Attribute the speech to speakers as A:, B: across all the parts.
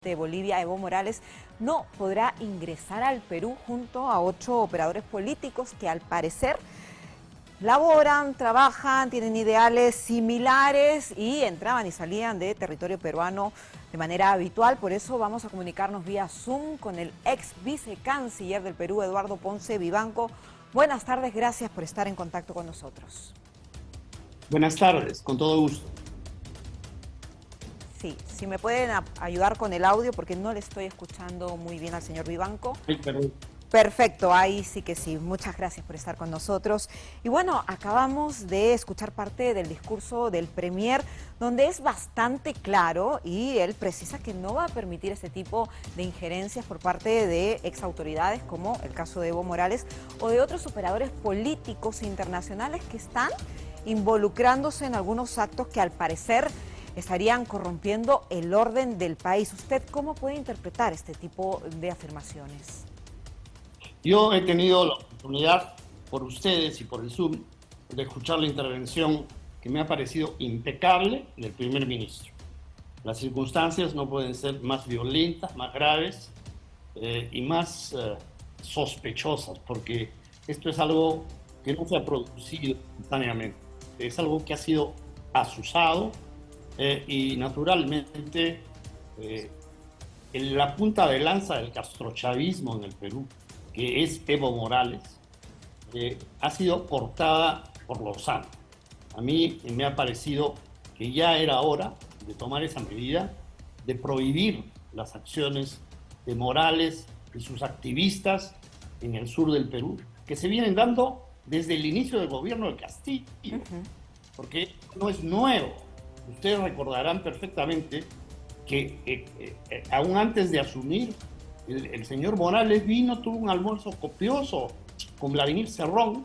A: de Bolivia, Evo Morales, no podrá ingresar al Perú junto a 8 operadores políticos que al parecer laboran, trabajan, tienen ideales similares y entraban y salían de territorio peruano de manera habitual. Por eso vamos a comunicarnos vía Zoom con el ex vicecanciller del Perú, Eduardo Ponce Vivanco. Buenas tardes, gracias por estar en contacto con nosotros.
B: Buenas tardes, con todo gusto.
A: Sí, si me pueden ayudar con el audio porque no le estoy escuchando muy bien al señor Vivanco.
B: Ay, perdón.
A: Perfecto, ahí sí que sí. Muchas gracias por estar con nosotros. Y bueno, acabamos de escuchar parte del discurso del Premier, donde es bastante claro y él precisa que no va a permitir este tipo de injerencias por parte de exautoridades, como el caso de Evo Morales, o de otros operadores políticos internacionales que están involucrándose en algunos actos que al parecer estarían corrompiendo el orden del país. ¿Usted cómo puede interpretar este tipo de afirmaciones?
B: Yo he tenido la oportunidad, por ustedes y por el Zoom, de escuchar la intervención que me ha parecido impecable del primer ministro. Las circunstancias no pueden ser más violentas, más graves y más sospechosas, porque esto es algo que no se ha producido espontáneamente. Es algo que ha sido azuzado y naturalmente en la punta de lanza del castrochavismo en el Perú, que es Evo Morales, ha sido cortada por lo sano. A mí me ha parecido que ya era hora de tomar esa medida, de prohibir las acciones de Morales y sus activistas en el sur del Perú, que se vienen dando desde el inicio del gobierno de Castillo, porque no es nuevo. Ustedes recordarán perfectamente que aún antes de asumir, el señor Morales tuvo un almuerzo copioso con Vladimir Cerrón,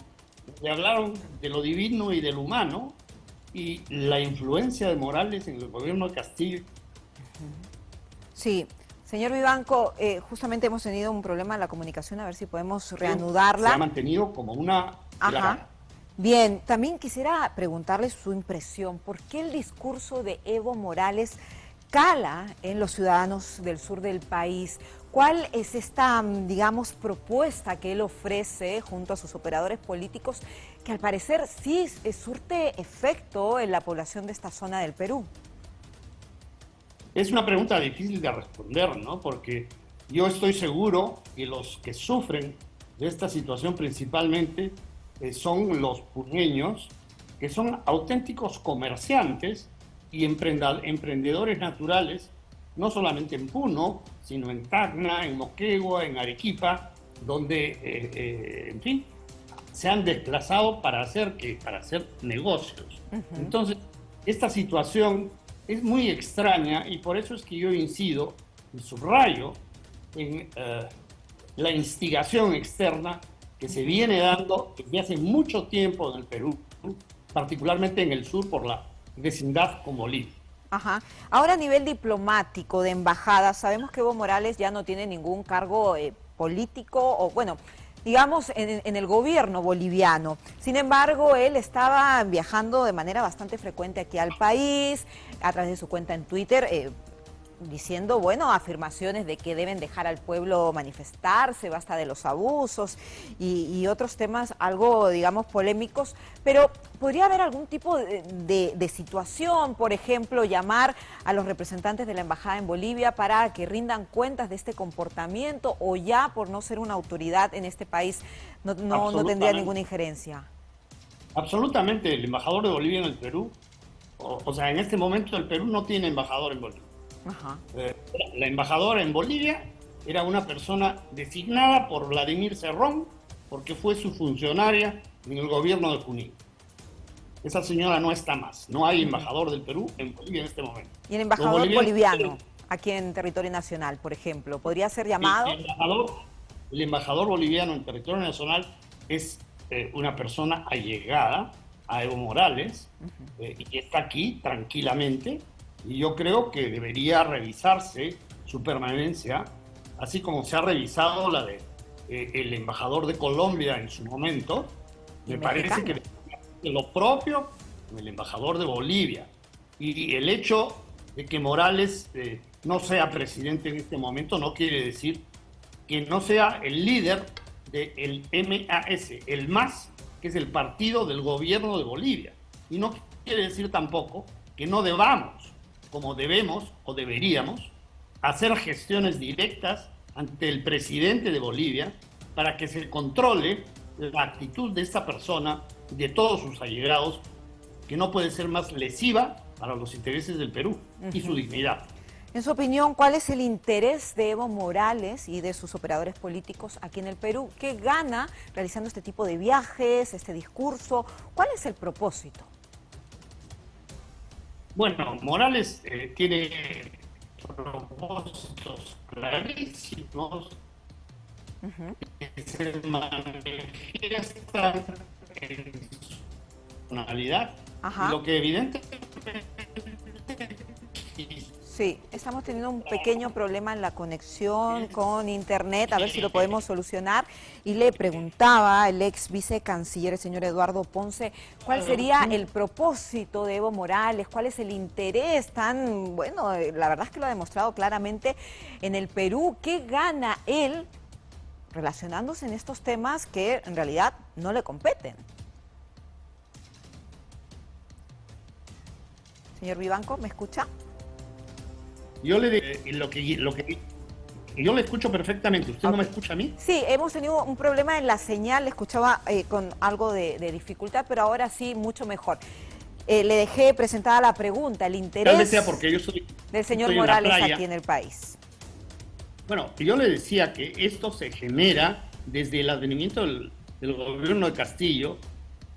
B: le hablaron de lo divino y de lo humano, y la influencia de Morales en el gobierno de Castillo.
A: Sí, señor Vivanco, justamente hemos tenido un problema en la comunicación, a ver si podemos reanudarla.
B: Se ha mantenido como una...
A: Ajá. Bien, también quisiera preguntarle su impresión. ¿Por qué el discurso de Evo Morales cala en los ciudadanos del sur del país? ¿Cuál es esta, digamos, propuesta que él ofrece junto a sus operadores políticos que al parecer sí surte efecto en la población de esta zona del Perú?
B: Es una pregunta difícil de responder, ¿no? Porque yo estoy seguro que los que sufren de esta situación principalmente son los puneños, que son auténticos comerciantes y emprendedores naturales, no solamente en Puno, sino en Tacna, en Moquegua, en Arequipa, donde, en fin, se han desplazado para hacer negocios. Entonces, esta situación es muy extraña y por eso es que yo incido y subrayo en la instigación externa que se viene dando desde hace mucho tiempo en el Perú, particularmente en el sur por la vecindad con Bolivia.
A: Ajá. Ahora a nivel diplomático, de embajada, sabemos que Evo Morales ya no tiene ningún cargo político o, bueno, digamos, en el gobierno boliviano. Sin embargo, él estaba viajando de manera bastante frecuente aquí al país, a través de su cuenta en Twitter, diciendo, bueno, afirmaciones de que deben dejar al pueblo manifestarse, basta de los abusos y otros temas algo, digamos, polémicos, pero ¿podría haber algún tipo de situación, por ejemplo, llamar a los representantes de la embajada en Bolivia para que rindan cuentas de este comportamiento o ya por no ser una autoridad en este país no tendría ninguna injerencia?
B: Absolutamente, el embajador de Bolivia en el Perú, o sea, en este momento el Perú no tiene embajador en Bolivia.
A: Ajá.
B: La embajadora en Bolivia era una persona designada por Vladimir Cerrón porque fue su funcionaria en el gobierno de Junín. Esa señora no está más. No hay embajador del Perú en Bolivia en este momento.
A: ¿Y el embajador boliviano aquí en territorio nacional, por ejemplo, podría ser llamado?
B: El embajador boliviano en territorio nacional es una persona allegada a Evo Morales y está aquí tranquilamente. Y yo creo que debería revisarse su permanencia, así como se ha revisado la de el embajador de Colombia en su momento. Me parece que lo propio el embajador de Bolivia. Y el hecho de que Morales no sea presidente en este momento no quiere decir que no sea el líder del MAS, el MAS, que es el partido del gobierno de Bolivia. Y no quiere decir tampoco que no debamos, como debemos o deberíamos, hacer gestiones directas ante el presidente de Bolivia para que se controle la actitud de esta persona, de todos sus allegados, que no puede ser más lesiva para los intereses del Perú y su dignidad.
A: En su opinión, ¿cuál es el interés de Evo Morales y de sus operadores políticos aquí en el Perú? ¿Qué gana realizando este tipo de viajes, este discurso? ¿Cuál es el propósito?
B: Bueno, Morales tiene propósitos clarísimos que se manifiestan en su personalidad, lo que evidentemente...
A: Sí, estamos teniendo un pequeño problema en la conexión con internet, a ver si lo podemos solucionar. Y le preguntaba el ex vicecanciller, el señor Eduardo Ponce, ¿cuál sería el propósito de Evo Morales? ¿Cuál es el interés tan, bueno, la verdad es que lo ha demostrado claramente en el Perú? ¿Qué gana él relacionándose en estos temas que en realidad no le competen? Señor Vivanco, ¿me escucha?
B: Yo le yo le escucho perfectamente. ¿Usted no me escucha a mí?
A: Sí, hemos tenido un problema en la señal, le escuchaba con algo de dificultad, pero ahora sí, mucho mejor. Le dejé presentada la pregunta, el interés
B: Tal vez sea porque yo
A: del señor
B: estoy
A: Morales
B: en la playa
A: aquí en el país.
B: Bueno, yo le decía que esto se genera desde el advenimiento del gobierno de Castillo,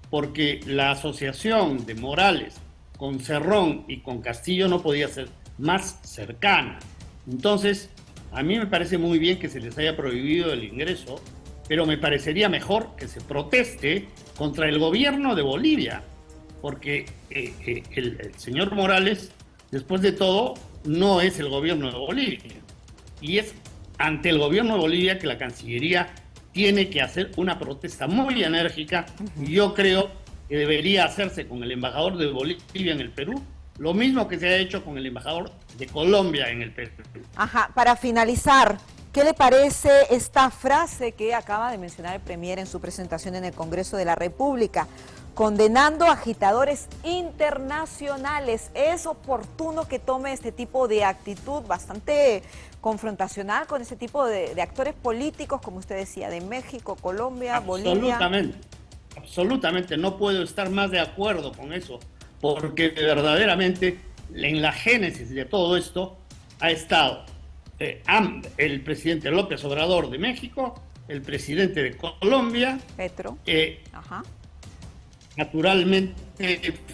B: porque la asociación de Morales con Cerrón y con Castillo no podía ser más cercana. Entonces, a mí me parece muy bien que se les haya prohibido el ingreso, pero me parecería mejor que se proteste contra el gobierno de Bolivia, porque el señor Morales, después de todo, no es el gobierno de Bolivia. Y es ante el gobierno de Bolivia que la Cancillería tiene que hacer una protesta muy enérgica. Y yo creo que debería hacerse con el embajador de Bolivia en el Perú, lo mismo que se ha hecho con el embajador de Colombia en el Perú.
A: Ajá, para finalizar, ¿qué le parece esta frase que acaba de mencionar el Premier en su presentación en el Congreso de la República? Condenando agitadores internacionales. ¿Es oportuno que tome este tipo de actitud bastante confrontacional con este tipo de actores políticos, como usted decía, de México, Colombia, Bolivia?
B: Absolutamente, no puedo estar más de acuerdo con eso, porque verdaderamente en la génesis de todo esto ha estado el presidente López Obrador de México, el presidente de Colombia,
A: Petro,
B: naturalmente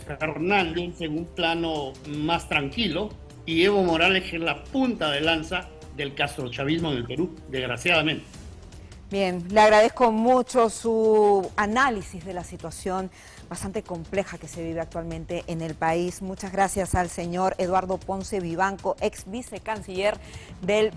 B: Fernández en un plano más tranquilo, y Evo Morales en la punta de lanza del castrochavismo en el Perú, desgraciadamente.
A: Bien, le agradezco mucho su análisis de la situación bastante compleja que se vive actualmente en el país. Muchas gracias al señor Eduardo Ponce Vivanco, ex vicecanciller del